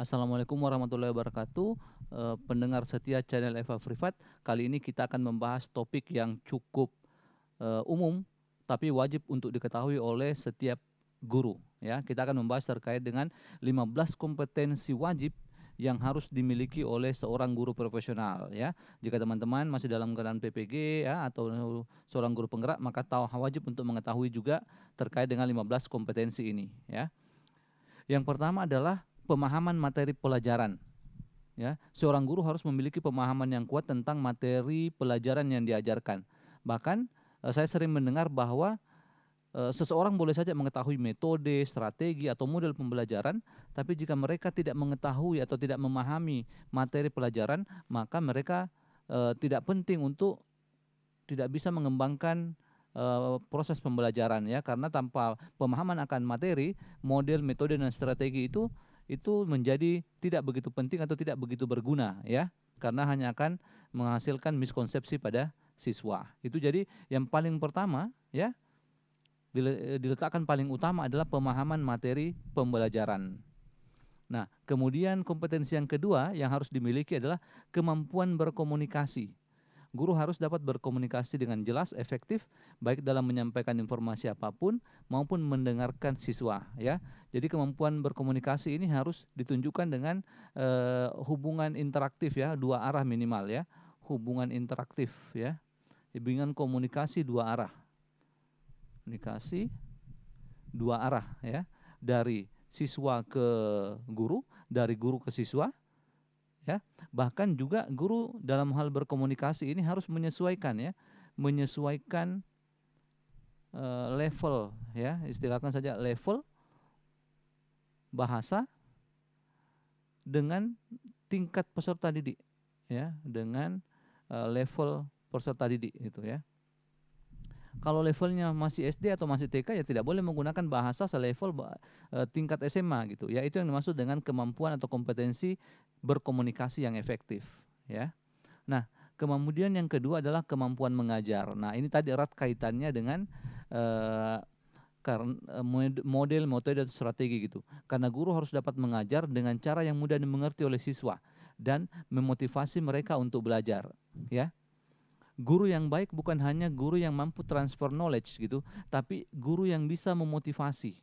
Assalamualaikum warahmatullahi wabarakatuh. Pendengar setia channel Eva Privat, kali ini kita akan membahas topik yang cukup umum, tapi wajib untuk diketahui oleh setiap guru. Ya, kita akan membahas terkait dengan 15 kompetensi wajib yang harus dimiliki oleh seorang guru profesional. Ya, jika teman-teman masih dalam keadaan PPG ya atau seorang guru penggerak, maka wajib untuk mengetahui juga terkait dengan 15 kompetensi ini. Ya, yang pertama adalah pemahaman materi pelajaran. Ya, seorang guru harus memiliki pemahaman yang kuat tentang materi pelajaran yang diajarkan. Bahkan saya sering mendengar bahwa seseorang boleh saja mengetahui metode, strategi atau model pembelajaran, tapi jika mereka tidak mengetahui atau tidak memahami materi pelajaran, maka mereka tidak penting untuk tidak bisa mengembangkan proses pembelajaran ya, karena tanpa pemahaman akan materi, model, metode dan strategi itu menjadi tidak begitu penting atau tidak begitu berguna ya, karena hanya akan menghasilkan miskonsepsi pada siswa. Itu jadi yang paling pertama ya, diletakkan paling utama adalah pemahaman materi pembelajaran. Nah, kemudian kompetensi yang kedua yang harus dimiliki adalah kemampuan berkomunikasi. Guru harus dapat berkomunikasi dengan jelas, efektif, baik dalam menyampaikan informasi apapun maupun mendengarkan siswa. Ya, jadi kemampuan berkomunikasi ini harus ditunjukkan dengan hubungan interaktif ya, dua arah minimal ya, hubungan interaktif ya, dengan komunikasi dua arah, komunikasi dua arah ya, dari siswa ke guru, dari guru ke siswa ya. Bahkan juga guru dalam hal berkomunikasi ini harus menyesuaikan ya, menyesuaikan level ya, istilahkan saja level bahasa dengan tingkat peserta didik ya, dengan level peserta didik itu ya. Kalau levelnya masih SD atau masih TK ya tidak boleh menggunakan bahasa selevel tingkat SMA gitu ya. Itu yang dimaksud dengan kemampuan atau kompetensi berkomunikasi yang efektif ya. Nah, kemudian yang kedua adalah kemampuan mengajar. Nah, ini tadi erat kaitannya dengan model, metode, dan strategi gitu. Karena guru harus dapat mengajar dengan cara yang mudah dimengerti oleh siswa dan memotivasi mereka untuk belajar, ya. Guru yang baik bukan hanya guru yang mampu transfer knowledge gitu, tapi guru yang bisa memotivasi.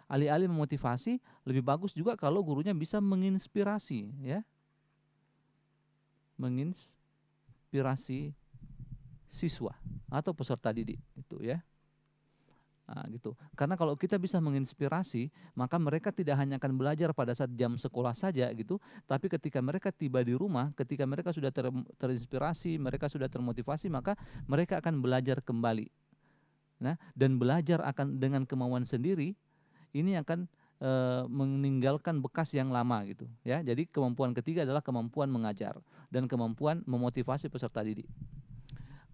Alih-alih memotivasi, lebih bagus juga kalau gurunya bisa menginspirasi, ya. Menginspirasi siswa atau peserta didik itu ya. Nah, gitu. Karena kalau kita bisa menginspirasi, maka mereka tidak hanya akan belajar pada saat jam sekolah saja gitu, tapi ketika mereka tiba di rumah, ketika mereka sudah terinspirasi, mereka sudah termotivasi, maka mereka akan belajar kembali. Nah, dan belajar akan dengan kemauan sendiri, ini akan meninggalkan bekas yang lama gitu ya. Jadi kemampuan ketiga adalah kemampuan mengajar dan kemampuan memotivasi peserta didik.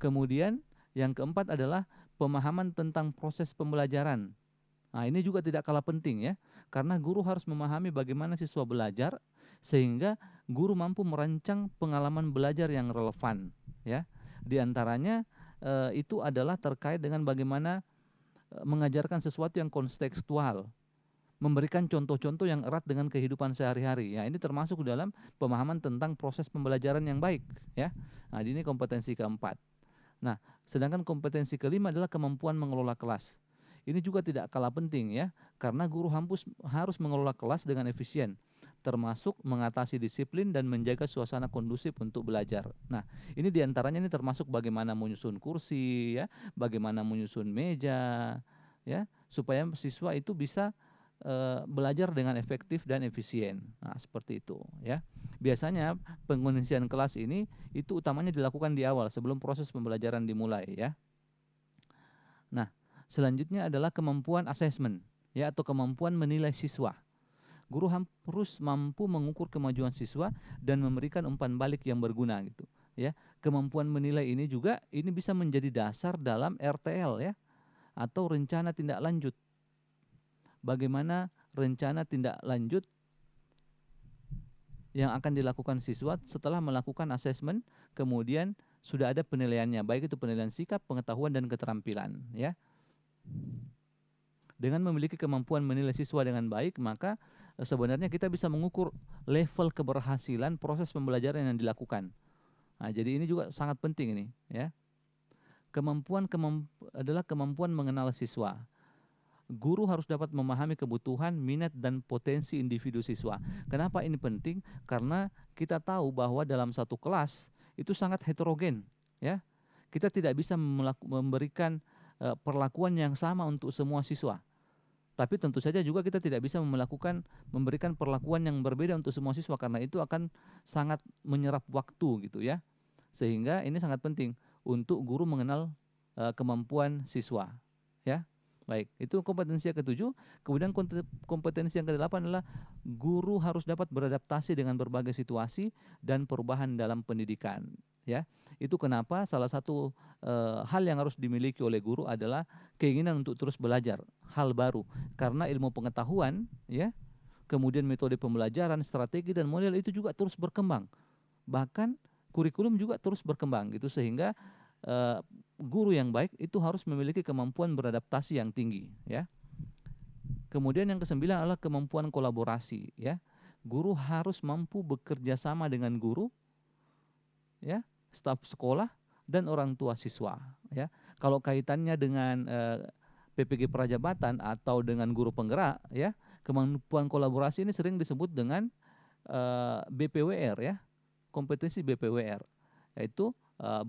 Kemudian yang keempat adalah pemahaman tentang proses pembelajaran. Nah, ini juga tidak kalah penting ya, karena guru harus memahami bagaimana siswa belajar sehingga guru mampu merancang pengalaman belajar yang relevan ya. Di antaranya itu adalah terkait dengan bagaimana mengajarkan sesuatu yang kontekstual, memberikan contoh-contoh yang erat dengan kehidupan sehari-hari. Ya, ini termasuk dalam pemahaman tentang proses pembelajaran yang baik ya. Nah, ini kompetensi keempat. Nah, sedangkan kompetensi kelima adalah kemampuan mengelola kelas. Ini juga tidak kalah penting ya, karena guru harus mengelola kelas dengan efisien, termasuk mengatasi disiplin dan menjaga suasana kondusif untuk belajar. Nah, ini diantaranya ini termasuk bagaimana menyusun kursi ya, bagaimana menyusun meja ya, supaya siswa itu bisa belajar dengan efektif dan efisien. Nah, seperti itu ya. Biasanya pengisian kelas ini itu utamanya dilakukan di awal sebelum proses pembelajaran dimulai ya. Nah, selanjutnya adalah kemampuan asesmen ya, atau kemampuan menilai siswa. Guru harus mampu mengukur kemajuan siswa dan memberikan umpan balik yang berguna gitu ya. Kemampuan menilai ini juga ini bisa menjadi dasar dalam RTL ya, atau rencana tindak lanjut. Bagaimana rencana tindak lanjut yang akan dilakukan siswa setelah melakukan asesmen, kemudian sudah ada penilaiannya, baik itu penilaian sikap, pengetahuan, dan keterampilan ya. Dengan memiliki kemampuan menilai siswa dengan baik, maka sebenarnya kita bisa mengukur level keberhasilan proses pembelajaran yang dilakukan. Nah, jadi ini juga sangat penting ini, ya. Adalah kemampuan mengenal siswa. Guru harus dapat memahami kebutuhan, minat, dan potensi individu siswa. Kenapa ini penting? Karena kita tahu bahwa dalam satu kelas itu sangat heterogen, ya. Kita tidak bisa memberikan perlakuan yang sama untuk semua siswa. Tapi tentu saja juga kita tidak bisa memberikan perlakuan yang berbeda untuk semua siswa, karena itu akan sangat menyerap waktu gitu ya. Sehingga ini sangat penting untuk guru mengenal kemampuan siswa, ya. Baik, itu kompetensi yang ketujuh. Kemudian kompetensi yang kedelapan adalah guru harus dapat beradaptasi dengan berbagai situasi dan perubahan dalam pendidikan, ya. Itu kenapa salah satu hal yang harus dimiliki oleh guru adalah keinginan untuk terus belajar hal baru, karena ilmu pengetahuan, ya, kemudian metode pembelajaran, strategi dan model itu juga terus berkembang. Bahkan kurikulum juga terus berkembang gitu, sehingga guru yang baik itu harus memiliki kemampuan beradaptasi yang tinggi, ya. Kemudian yang kesembilan adalah kemampuan kolaborasi, ya. Guru harus mampu bekerja sama dengan guru, ya, staf sekolah dan orang tua siswa, ya. Kalau kaitannya dengan PPG Prajabatan atau dengan guru penggerak, ya, kemampuan kolaborasi ini sering disebut dengan BPWR, ya, kompetensi BPWR, yaitu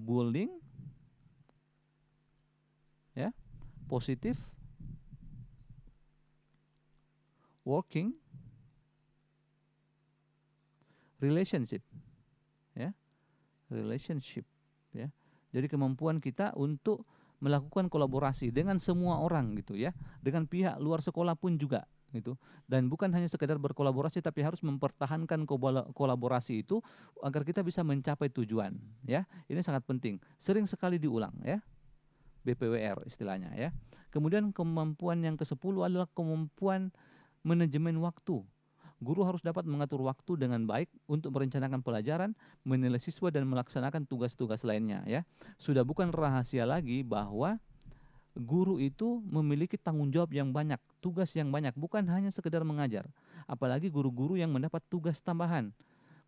building, ya, positif working relationship, ya, relationship, ya. Jadi kemampuan kita untuk melakukan kolaborasi dengan semua orang gitu ya, dengan pihak luar sekolah pun juga gitu. Dan bukan hanya sekedar berkolaborasi, tapi harus mempertahankan kolaborasi itu agar kita bisa mencapai tujuan, ya. Ini sangat penting. Sering sekali diulang, ya. BPWR istilahnya, ya. Kemudian kemampuan yang ke-10 adalah kemampuan manajemen waktu. Guru harus dapat mengatur waktu dengan baik untuk merencanakan pelajaran, menilai siswa dan melaksanakan tugas-tugas lainnya, ya. Sudah bukan rahasia lagi bahwa guru itu memiliki tanggung jawab yang banyak, tugas yang banyak, bukan hanya sekedar mengajar. Apalagi guru-guru yang mendapat tugas tambahan.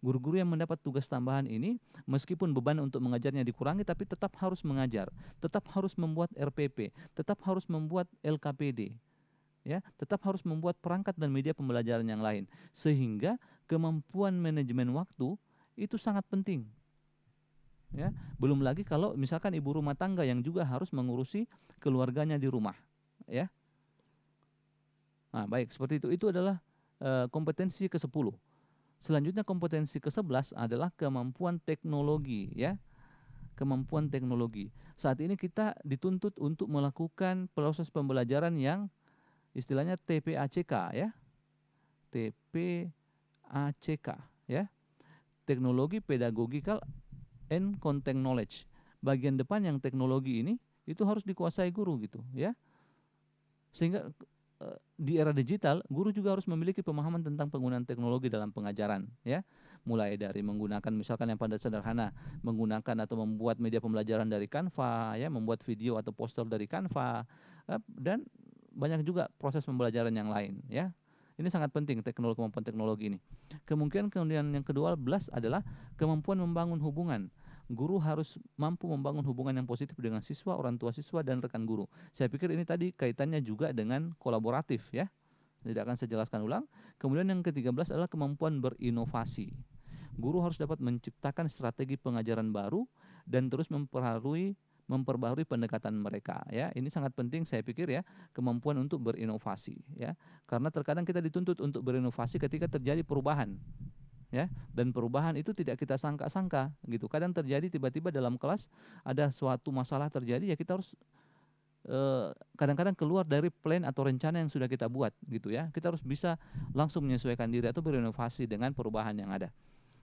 Guru-guru yang mendapat tugas tambahan ini, meskipun beban untuk mengajarnya dikurangi, tapi tetap harus mengajar, tetap harus membuat RPP, tetap harus membuat LKPD, ya, tetap harus membuat perangkat dan media pembelajaran yang lain, sehingga kemampuan manajemen waktu itu sangat penting, ya. Belum lagi kalau misalkan ibu rumah tangga yang juga harus mengurusi keluarganya di rumah, ya. Nah, baik, seperti itu. Itu adalah kompetensi ke-10. Selanjutnya kompetensi ke-11 adalah kemampuan teknologi, ya. Kemampuan teknologi. Saat ini kita dituntut untuk melakukan proses pembelajaran yang istilahnya TPACK, ya. TPACK, ya. Teknologi Pedagogical and Content Knowledge. Bagian depan yang teknologi ini itu harus dikuasai guru gitu, ya. Sehingga di era digital, guru juga harus memiliki pemahaman tentang penggunaan teknologi dalam pengajaran, ya. Mulai dari menggunakan misalkan yang pada sederhana, menggunakan atau membuat media pembelajaran dari Canva, ya, membuat video atau poster dari Canva, dan banyak juga proses pembelajaran yang lain, ya. Ini sangat penting kemampuan teknologi ini. Kemudian yang ke-12 adalah kemampuan membangun hubungan. Guru harus mampu membangun hubungan yang positif dengan siswa, orang tua siswa, dan rekan guru. Saya pikir ini tadi kaitannya juga dengan kolaboratif, ya. Tidak akan saya jelaskan ulang. Kemudian yang ke-13 adalah kemampuan berinovasi. Guru harus dapat menciptakan strategi pengajaran baru dan terus memperbarui pendekatan mereka, ya. Ini sangat penting saya pikir, ya, kemampuan untuk berinovasi, ya. Karena terkadang kita dituntut untuk berinovasi ketika terjadi perubahan, ya, dan perubahan itu tidak kita sangka-sangka gitu. Kadang terjadi tiba-tiba dalam kelas ada suatu masalah terjadi, ya kita harus kadang-kadang keluar dari plan atau rencana yang sudah kita buat gitu, ya. Kita harus bisa langsung menyesuaikan diri atau berinovasi dengan perubahan yang ada.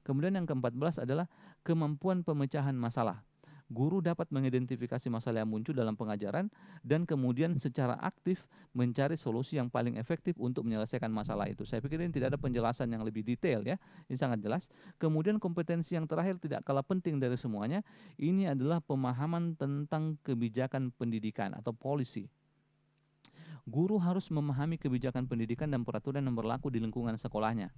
Kemudian yang ke-14 adalah kemampuan pemecahan masalah. Guru dapat mengidentifikasi masalah yang muncul dalam pengajaran dan kemudian secara aktif mencari solusi yang paling efektif untuk menyelesaikan masalah itu. Saya pikir ini tidak ada penjelasan yang lebih detail, ya. Ini sangat jelas. Kemudian kompetensi yang terakhir tidak kalah penting dari semuanya, ini adalah pemahaman tentang kebijakan pendidikan atau policy. Guru harus memahami kebijakan pendidikan dan peraturan yang berlaku di lingkungan sekolahnya,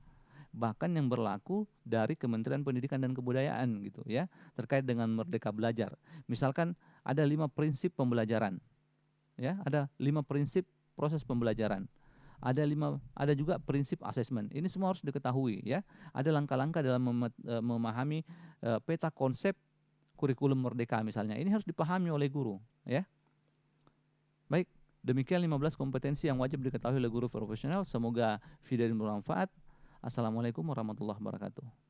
bahkan yang berlaku dari Kementerian Pendidikan dan Kebudayaan gitu ya, terkait dengan Merdeka Belajar. Misalkan ada 5 prinsip pembelajaran, ya, ada 5 prinsip proses pembelajaran. Ada juga prinsip asesmen. Ini semua harus diketahui ya. Ada langkah-langkah dalam memahami peta konsep kurikulum merdeka misalnya. Ini harus dipahami oleh guru ya. Baik, demikian 15 kompetensi yang wajib diketahui oleh guru profesional. Semoga video ini bermanfaat. Assalamualaikum warahmatullahi wabarakatuh.